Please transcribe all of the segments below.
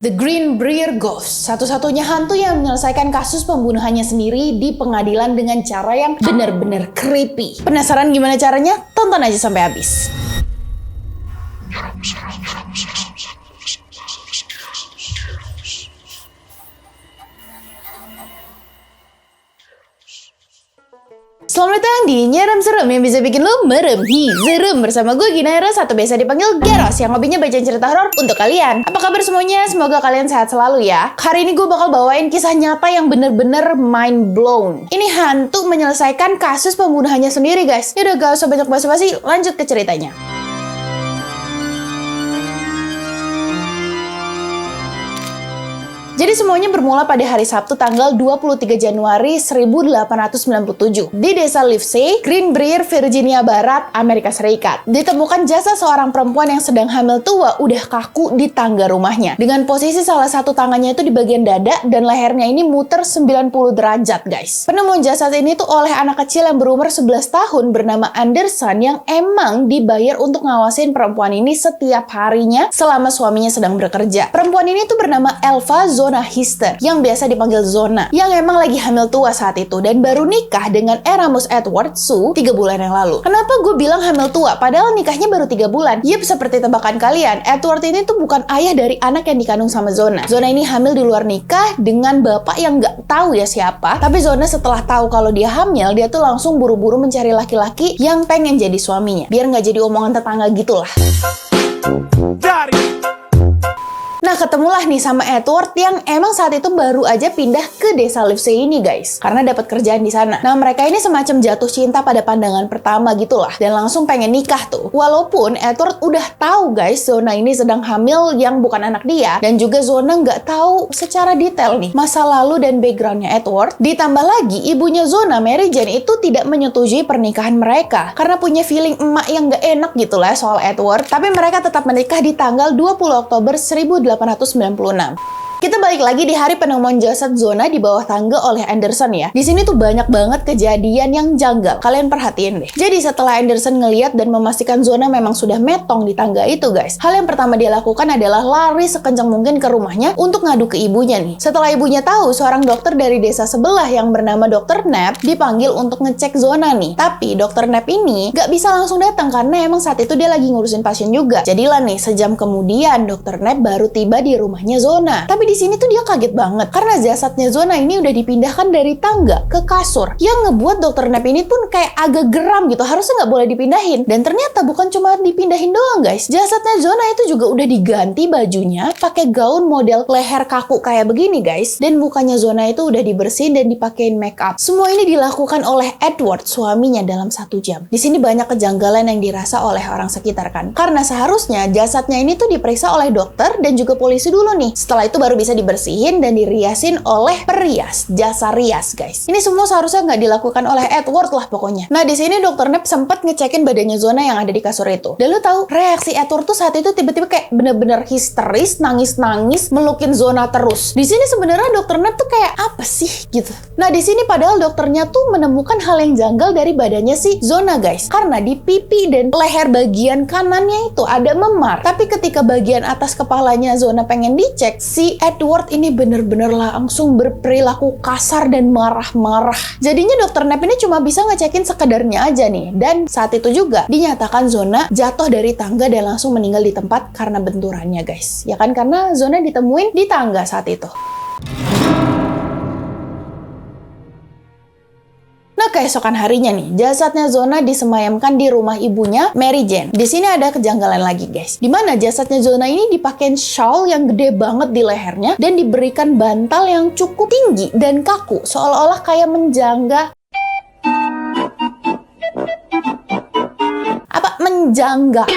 The Greenbrier Ghost, satu-satunya hantu yang menyelesaikan kasus pembunuhannya sendiri di pengadilan dengan cara yang benar-benar creepy. Penasaran gimana caranya? Tonton aja sampai habis. Selamat datang di Nyeram Serem yang bisa bikin lo merem serem bersama gue Gina Heros atau biasa dipanggil Geros yang hobinya bacain cerita horor untuk kalian. Apa kabar semuanya? Semoga kalian sehat selalu ya. Hari ini gue bakal bawain kisah nyata yang bener-bener mind blown. Ini hantu menyelesaikan kasus pembunuhannya sendiri guys. Yaudah gak usah banyak basa-basi, lanjut ke ceritanya. Jadi semuanya bermula pada hari Sabtu tanggal 23 Januari 1897 di desa Livesey, Greenbrier, Virginia Barat, Amerika Serikat. Ditemukan jasad seorang perempuan yang sedang hamil tua udah kaku di tangga rumahnya. Dengan posisi salah satu tangannya itu di bagian dada dan lehernya ini muter 90 derajat guys. Penemuan jasad ini tuh oleh anak kecil yang berumur 11 tahun bernama Anderson yang emang dibayar untuk ngawasin perempuan ini setiap harinya selama suaminya sedang bekerja. Perempuan ini tuh bernama Elva Zona Hister, yang biasa dipanggil Zona, yang emang lagi hamil tua saat itu dan baru nikah dengan Eramus Edward Sue 3 bulan yang lalu. Kenapa gue bilang hamil tua? Padahal nikahnya baru 3 bulan. Yep, seperti tebakan kalian, Edward ini tuh bukan ayah dari anak yang dikandung sama Zona. Zona ini hamil di luar nikah dengan bapak yang nggak tahu ya siapa. Tapi Zona setelah tahu kalau dia hamil, dia tuh langsung buru-buru mencari laki-laki yang pengen jadi suaminya. Biar nggak jadi omongan tetangga gitulah. Nah, ketemulah nih sama Edward yang emang saat itu baru aja pindah ke desa Livesey ini guys, karena dapat kerjaan di sana. Nah, mereka ini semacam jatuh cinta pada pandangan pertama gitulah, dan langsung pengen nikah tuh. Walaupun Edward udah tahu guys, Zona ini sedang hamil yang bukan anak dia, dan juga Zona nggak tahu secara detail nih masa lalu dan backgroundnya Edward. Ditambah lagi, ibunya Zona, Mary Jane, itu tidak menyetujui pernikahan mereka, karena punya feeling emak yang nggak enak gitu lah soal Edward. Tapi mereka tetap menikah di tanggal 20 Oktober 1896. Kita balik lagi di hari penemuan jasad Zona di bawah tangga oleh Anderson ya. Di sini tuh banyak banget kejadian yang janggal. Kalian perhatiin deh. Jadi setelah Anderson ngeliat dan memastikan Zona memang sudah metong di tangga itu guys, hal yang pertama dia lakukan adalah lari sekencang mungkin ke rumahnya untuk ngadu ke ibunya nih. Setelah ibunya tahu, seorang dokter dari desa sebelah yang bernama Dr. Knapp dipanggil untuk ngecek Zona nih. Tapi Dr. Knapp ini gak bisa langsung datang karena emang saat itu dia lagi ngurusin pasien juga. Jadilah nih, sejam kemudian Dr. Knapp baru tiba di rumahnya Zona. Tapi di sini tuh dia kaget banget karena jasadnya Zona ini udah dipindahkan dari tangga ke kasur, yang ngebuat Dr. Knapp ini pun kayak agak geram gitu. Harusnya nggak boleh dipindahin, dan ternyata bukan cuma dipindahin doang guys, jasadnya Zona itu juga udah diganti bajunya pakai gaun model leher kaku kayak begini guys, dan mukanya Zona itu udah dibersihin dan dipakein make up. Semua ini dilakukan oleh Edward, suaminya, dalam 1 jam. Di sini banyak kejanggalan yang dirasa oleh orang sekitar kan, karena seharusnya jasadnya ini tuh diperiksa oleh dokter dan juga polisi dulu nih. Setelah itu baru bisa dibersihin dan diriasin oleh perias, jasa rias guys. Ini semua seharusnya nggak dilakukan oleh Edward lah pokoknya. Nah, di sini Dr. Knapp sempat ngecekin badannya Zona yang ada di kasur itu. Dan lu tahu reaksi Edward tuh saat itu tiba-tiba kayak bener-bener histeris, nangis-nangis, melukin Zona terus. Di sini sebenarnya Dr. Knapp tuh kayak apa sih gitu. Nah, di sini padahal dokternya tuh menemukan hal yang janggal dari badannya si Zona guys, karena di pipi dan leher bagian kanannya itu ada memar. Tapi ketika bagian atas kepalanya Zona pengen dicek, si Edward ini bener-bener langsung berperilaku kasar dan marah-marah. Jadinya Dr. Knapp ini cuma bisa ngecekin sekedarnya aja nih. Dan saat itu juga dinyatakan Zona jatuh dari tangga dan langsung meninggal di tempat karena benturannya guys. Ya kan, karena Zona ditemuin di tangga saat itu. Nah, keesokan harinya nih, jasadnya Zona disemayamkan di rumah ibunya, Mary Jane. Di sini ada kejanggalan lagi, guys. Di mana jasadnya Zona ini dipakein shawl yang gede banget di lehernya dan diberikan bantal yang cukup tinggi dan kaku, seolah-olah kayak menjangga. Apa? Menjanggal.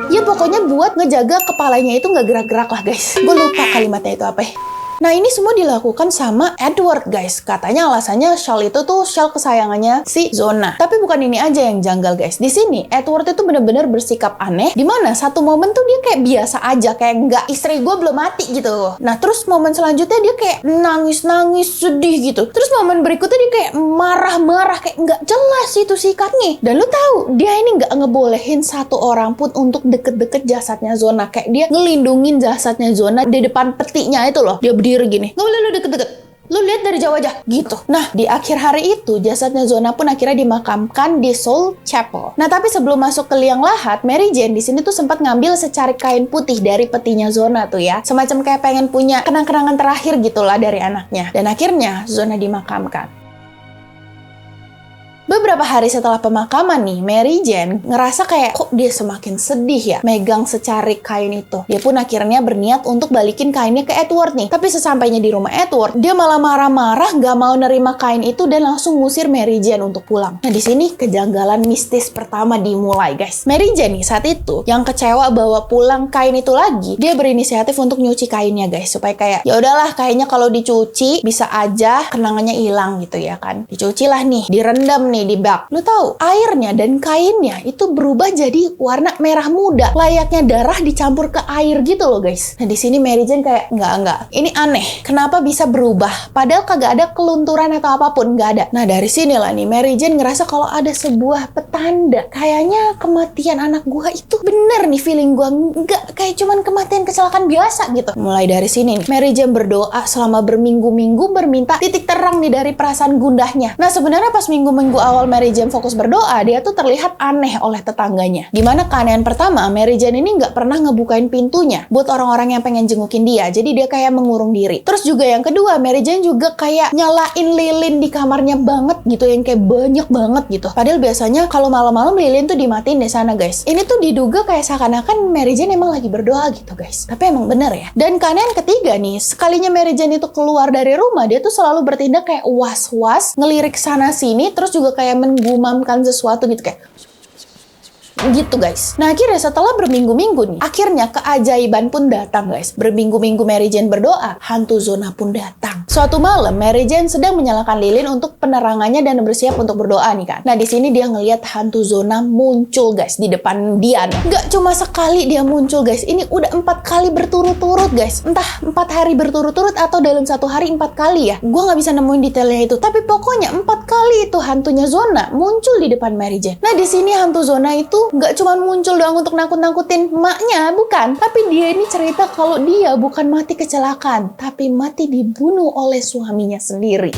Ya pokoknya buat ngejaga kepalanya itu nggak gerak-gerak lah, guys. Gue lupa kalimatnya itu apa ya. Nah, ini semua dilakukan sama Edward, guys. Katanya alasannya Shell itu tuh Shell kesayangannya si Zona. Tapi bukan ini aja yang janggal, guys. Di sini Edward itu bener-bener bersikap aneh. Dimana satu momen tuh dia kayak biasa aja, kayak nggak, istri gue belum mati gitu. Nah, terus momen selanjutnya dia kayak nangis-nangis sedih gitu. Terus momen berikutnya dia kayak marah-marah, kayak nggak jelas itu sikapnya. Dan lu tahu, dia ini nggak ngebolehin satu orang pun untuk deket-deket jasadnya Zona. Kayak dia ngelindungin jasadnya Zona di depan petinya itu loh. Dia berdiri gini, nggak boleh lu deket-deket. Lu lihat dari jauh aja, gitu. Nah, di akhir hari itu, jasadnya Zona pun akhirnya dimakamkan di Soul Chapel. Nah, tapi sebelum masuk ke liang lahat, Mary Jane di sini tuh sempat ngambil secarik kain putih dari petinya Zona tuh ya. Semacam kayak pengen punya kenang-kenangan terakhir gitulah dari anaknya. Dan akhirnya, Zona dimakamkan. Beberapa hari setelah pemakaman nih, Mary Jane ngerasa kayak kok dia semakin sedih ya megang secarik kain itu. Dia pun akhirnya berniat untuk balikin kainnya ke Edward nih. Tapi sesampainya di rumah Edward, dia malah marah-marah gak mau nerima kain itu dan langsung ngusir Mary Jane untuk pulang. Nah, di sini kejanggalan mistis pertama dimulai, guys. Mary Jane nih saat itu yang kecewa bawa pulang kain itu lagi, dia berinisiatif untuk nyuci kainnya, guys, supaya kayak ya udahlah, kayaknya kalau dicuci bisa aja kenangannya hilang gitu ya kan. Dicuci lah nih, direndam nih di bak. Lu tahu, airnya dan kainnya itu berubah jadi warna merah muda, layaknya darah dicampur ke air gitu loh, guys. Nah, di sini Mary Jane kayak enggak. Ini aneh. Kenapa bisa berubah? Padahal kagak ada kelunturan atau apapun, nggak ada. Nah, dari sinilah nih Mary Jane ngerasa kalau ada sebuah petanda. Kayaknya kematian anak gua itu bener nih, feeling gua nggak kayak cuman kematian kecelakaan biasa gitu. Mulai dari sini nih, Mary Jane berdoa selama berminggu-minggu berminta titik terang nih dari perasaan gundahnya. Nah, sebenarnya pas minggu-minggu awal Mary Jane fokus berdoa, dia tuh terlihat aneh oleh tetangganya. Gimana keanehan pertama, Mary Jane ini nggak pernah ngebukain pintunya buat orang-orang yang pengen jengukin dia. Jadi dia kayak mengurung diri. Terus juga yang kedua, Mary Jane juga kayak nyalain lilin di kamarnya banget gitu, yang kayak banyak banget gitu. Padahal biasanya kalau malam-malam lilin tuh dimatiin di sana, guys. Ini tuh diduga kayak seakan-akan Mary Jane emang lagi berdoa gitu, guys. Tapi emang bener ya. Dan keanehan ketiga nih, sekalinya Mary Jane itu keluar dari rumah, dia tuh selalu bertindak kayak was-was, ngelirik sana sini, terus juga kayak menggumamkan sesuatu gitu kayak gitu, guys. Nah, akhirnya setelah berminggu-minggu nih, akhirnya keajaiban pun datang, guys. Berminggu-minggu Mary Jane berdoa, hantu Zona pun datang. Suatu malam, Mary Jane sedang menyalakan lilin untuk penerangannya dan bersiap untuk berdoa nih kan. Nah, di sini dia ngelihat hantu Zona muncul, guys, di depan dia. Nggak cuma sekali dia muncul, guys. Ini udah 4 kali berturut-turut, guys. Entah 4 hari berturut-turut atau dalam 1 hari 4 kali ya. Gua nggak bisa nemuin detailnya itu. Tapi pokoknya 4 kali itu hantunya Zona muncul di depan Mary Jane. Nah, di sini hantu Zona itu nggak cuma muncul doang untuk nakut-nakutin emaknya, bukan. Tapi dia ini cerita kalau dia bukan mati kecelakaan, tapi mati dibunuh oleh suaminya sendiri.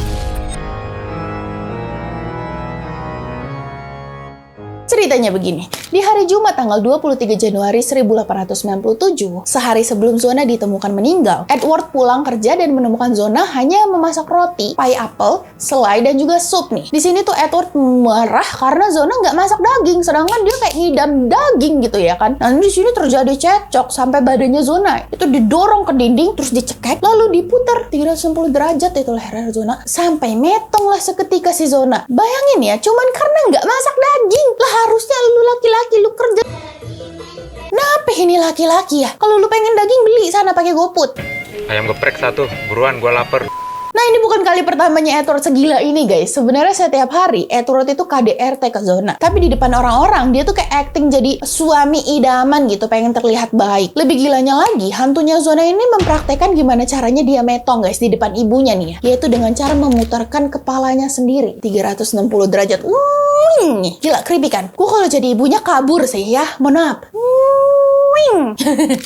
Ceritanya begini, di hari Jumat tanggal 23 Januari 1897, sehari sebelum Zona ditemukan meninggal, Edward pulang kerja dan menemukan Zona hanya memasak roti, pie apel, selai, dan juga sup nih. Di sini tuh Edward marah karena Zona nggak masak daging, sedangkan dia kayak ngidam daging gitu ya kan. Nah, di sini terjadi cekcok sampai badannya Zona itu didorong ke dinding, terus dicekek, lalu diputar 360 derajat itu leher Zona, sampai metong lah seketika si Zona. Bayangin ya, cuman karena nggak masak daging lah. Harusnya lu laki-laki, lu kerja. Kenapa ini laki-laki ya? Kalau lu pengen daging, beli sana pakai GoFood. Ayam geprek 1, buruan gua lapar. Nah, ini bukan kali pertamanya Edward segila ini, guys. Sebenarnya setiap hari Edward itu KDRT ke Zona. Tapi di depan orang-orang dia tuh kayak acting jadi suami idaman gitu, pengen terlihat baik. Lebih gilanya lagi, hantunya Zona ini mempraktekkan gimana caranya dia metong, guys, di depan ibunya nih ya. Yaitu dengan cara memutarkan kepalanya sendiri 360 derajat. Gila, creepy kan? Gue kalau jadi ibunya kabur sih ya. Mohon maaf.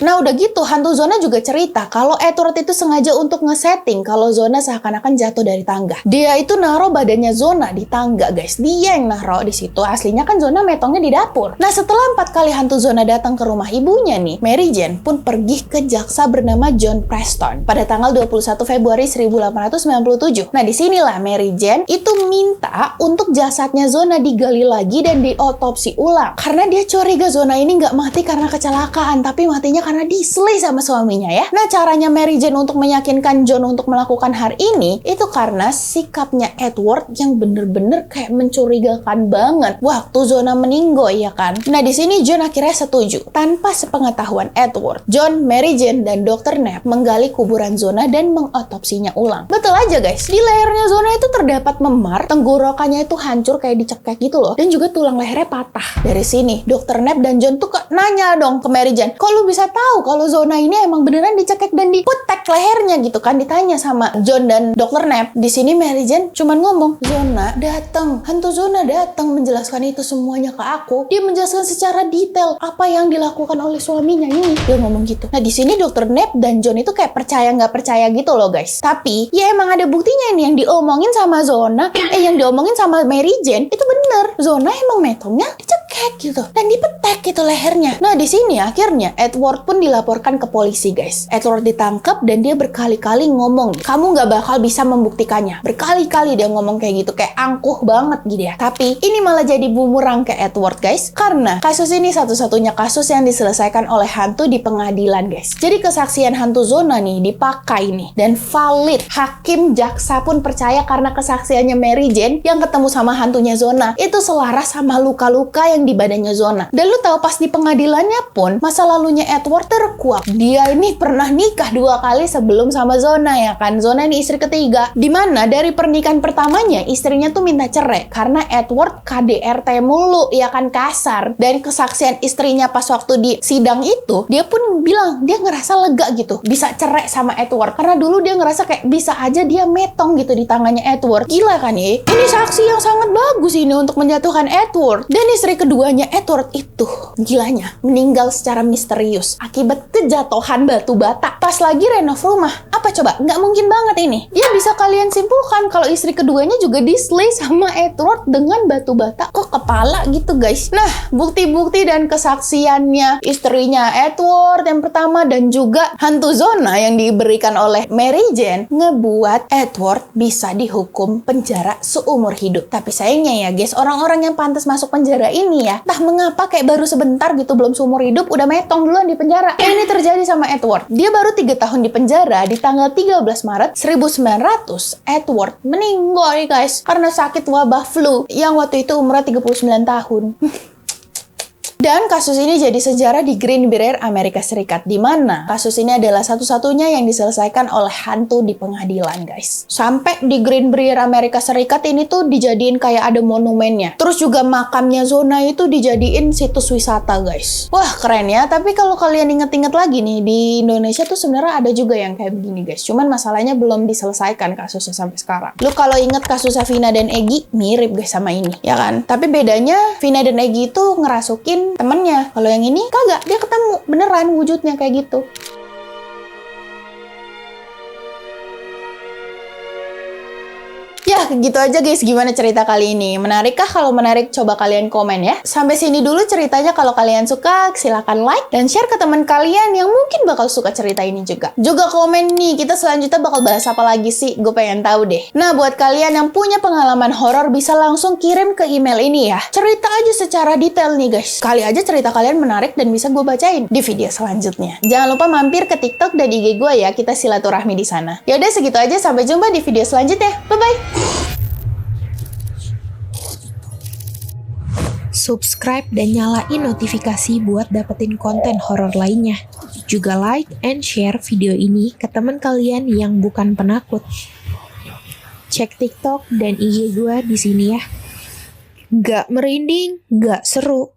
Nah, udah gitu, hantu Zona juga cerita kalau Edward itu sengaja untuk ngesetting kalau Zona seakan-akan jatuh dari tangga. Dia itu naruh badannya Zona di tangga, guys. Dia yang naruh di situ. Aslinya kan Zona metongnya di dapur. Nah, setelah 4 kali hantu Zona datang ke rumah ibunya nih, Mary Jane pun pergi ke jaksa bernama John Preston pada tanggal 21 Februari 1897. Nah, disinilah Mary Jane itu minta untuk jasadnya Zona digali lagi dan diotopsi ulang. Karena dia curiga Zona ini nggak mati karena kecelakaan, tapi tapi matinya karena diselay sama suaminya ya. Nah, caranya Mary Jane untuk meyakinkan John untuk melakukan hal ini itu karena sikapnya Edward yang bener-bener kayak mencurigakan banget waktu Zona meninggal ya kan. Nah, di sini John akhirnya setuju. Tanpa sepengetahuan Edward, John, Mary Jane, dan Dr. Knapp menggali kuburan Zona dan mengotopsinya ulang. Betul aja guys, di lehernya Zona itu terdapat memar, tenggorokannya itu hancur kayak dicekek gitu loh, dan juga tulang lehernya patah. Dari sini, Dr. Knapp dan John tuh nanya dong ke Mary Jane, kok lu bisa tahu kalau Zona ini emang beneran dicekek dan diputek lehernya gitu kan? Ditanya sama John dan Dr. Knapp. Di sini Mary Jane cuman ngomong, Zona datang, hantu Zona datang menjelaskan itu semuanya ke aku. Dia menjelaskan secara detail apa yang dilakukan oleh suaminya ini. Dia ngomong gitu. Nah, di sini Dr. Knapp dan John itu kayak percaya nggak percaya gitu loh guys. Tapi ya emang ada buktinya nih, yang diomongin sama Zona, yang diomongin sama Mary Jane itu bener. Zona emang metongnya dicekek gitu dan dipetek gitu lehernya. Nah, di sini akhirnya Edward pun dilaporkan ke polisi guys. Edward ditangkap dan dia berkali-kali ngomong, kamu nggak bakal bisa membuktikannya. Berkali-kali dia ngomong kayak gitu, kayak angkuh banget gitu ya. Tapi ini malah jadi bumerang ke Edward guys, karena kasus ini satu-satunya kasus yang diselesaikan oleh hantu di pengadilan guys. Jadi kesaksian hantu Zona nih dipakai nih dan valid. Hakim, jaksa pun percaya karena kesaksiannya Mary Jane yang ketemu sama hantunya Zona itu selaras sama luka-luka yang di badannya Zona. Dan lu tahu pas di pengadilannya pun masa lalunya Edward terkuak. Dia ini pernah nikah 2 kali sebelum sama Zona ya kan. Zona ini istri ketiga. Dimana dari pernikahan pertamanya istrinya tuh minta cerai karena Edward KDRT mulu ya kan, kasar. Dan kesaksian istrinya pas waktu di sidang itu, dia pun bilang dia ngerasa lega gitu bisa cerai sama Edward karena dulu dia ngerasa kayak bisa aja dia metong gitu di tangannya Edward. Gila kan ya? Ini saksi yang sangat bagus ini untuk menjatuhkan Edward. Dan istri keduanya Edward itu gilanya meninggal secara misterius akibat kejatuhan batu bata pas lagi renov rumah. Apa coba? Nggak mungkin banget ini. Ya bisa kalian simpulkan kalau istri keduanya juga dislay sama Edward dengan batu bata ke kepala gitu guys. Nah, bukti-bukti dan kesaksiannya istrinya Edward yang pertama dan juga hantu Zona yang diberikan oleh Mary Jane ngebuat Edward bisa dihukum penjara seumur hidup. Tapi sayangnya ya guys, orang-orang yang pantas masuk penjara ini ya, entah mengapa kayak baru sebentar gitu, belum seumur hidup udah metong duluan di penjara. Ini terjadi sama Edward. Dia baru 3 tahun di penjara. Di tanggal 13 Maret 1900 Edward meninggal nih guys karena sakit wabah flu yang waktu itu umurnya 39 tahun. Dan kasus ini jadi sejarah di Greenbrier, Amerika Serikat, di mana kasus ini adalah satu-satunya yang diselesaikan oleh hantu di pengadilan, guys. Sampai di Greenbrier, Amerika Serikat ini tuh dijadiin kayak ada monumennya. Terus juga makamnya Zona itu dijadiin situs wisata, guys. Wah, keren ya. Tapi kalau kalian inget-inget lagi nih, di Indonesia tuh sebenarnya ada juga yang kayak begini, guys. Cuman masalahnya belum diselesaikan kasusnya sampai sekarang. Lu kalau inget kasusnya Vina dan Egy, mirip guys sama ini, ya kan? Tapi bedanya Vina dan Egy itu ngerasukin temennya. Kalau yang ini kagak, dia ketemu beneran wujudnya kayak gitu. Ya, gitu aja guys, gimana cerita kali ini? Menarik kah? Kalau menarik, coba kalian komen ya. Sampai sini dulu ceritanya. Kalau kalian suka, silahkan like dan share ke teman kalian yang mungkin bakal suka cerita ini juga. Juga komen nih, kita selanjutnya bakal bahas apa lagi sih? Gue pengen tahu deh. Nah, buat kalian yang punya pengalaman horor, bisa langsung kirim ke email ini ya. Cerita aja secara detail nih guys. Kali aja cerita kalian menarik dan bisa gue bacain di video selanjutnya. Jangan lupa mampir ke TikTok dan IG gue ya, kita silaturahmi di sana. Yaudah, segitu aja. Sampai jumpa di video selanjutnya. Bye-bye! Subscribe dan nyalain notifikasi buat dapetin konten horor lainnya. Juga like and share video ini ke teman kalian yang bukan penakut. Cek TikTok dan IG gue di sini ya. Gak merinding, gak seru.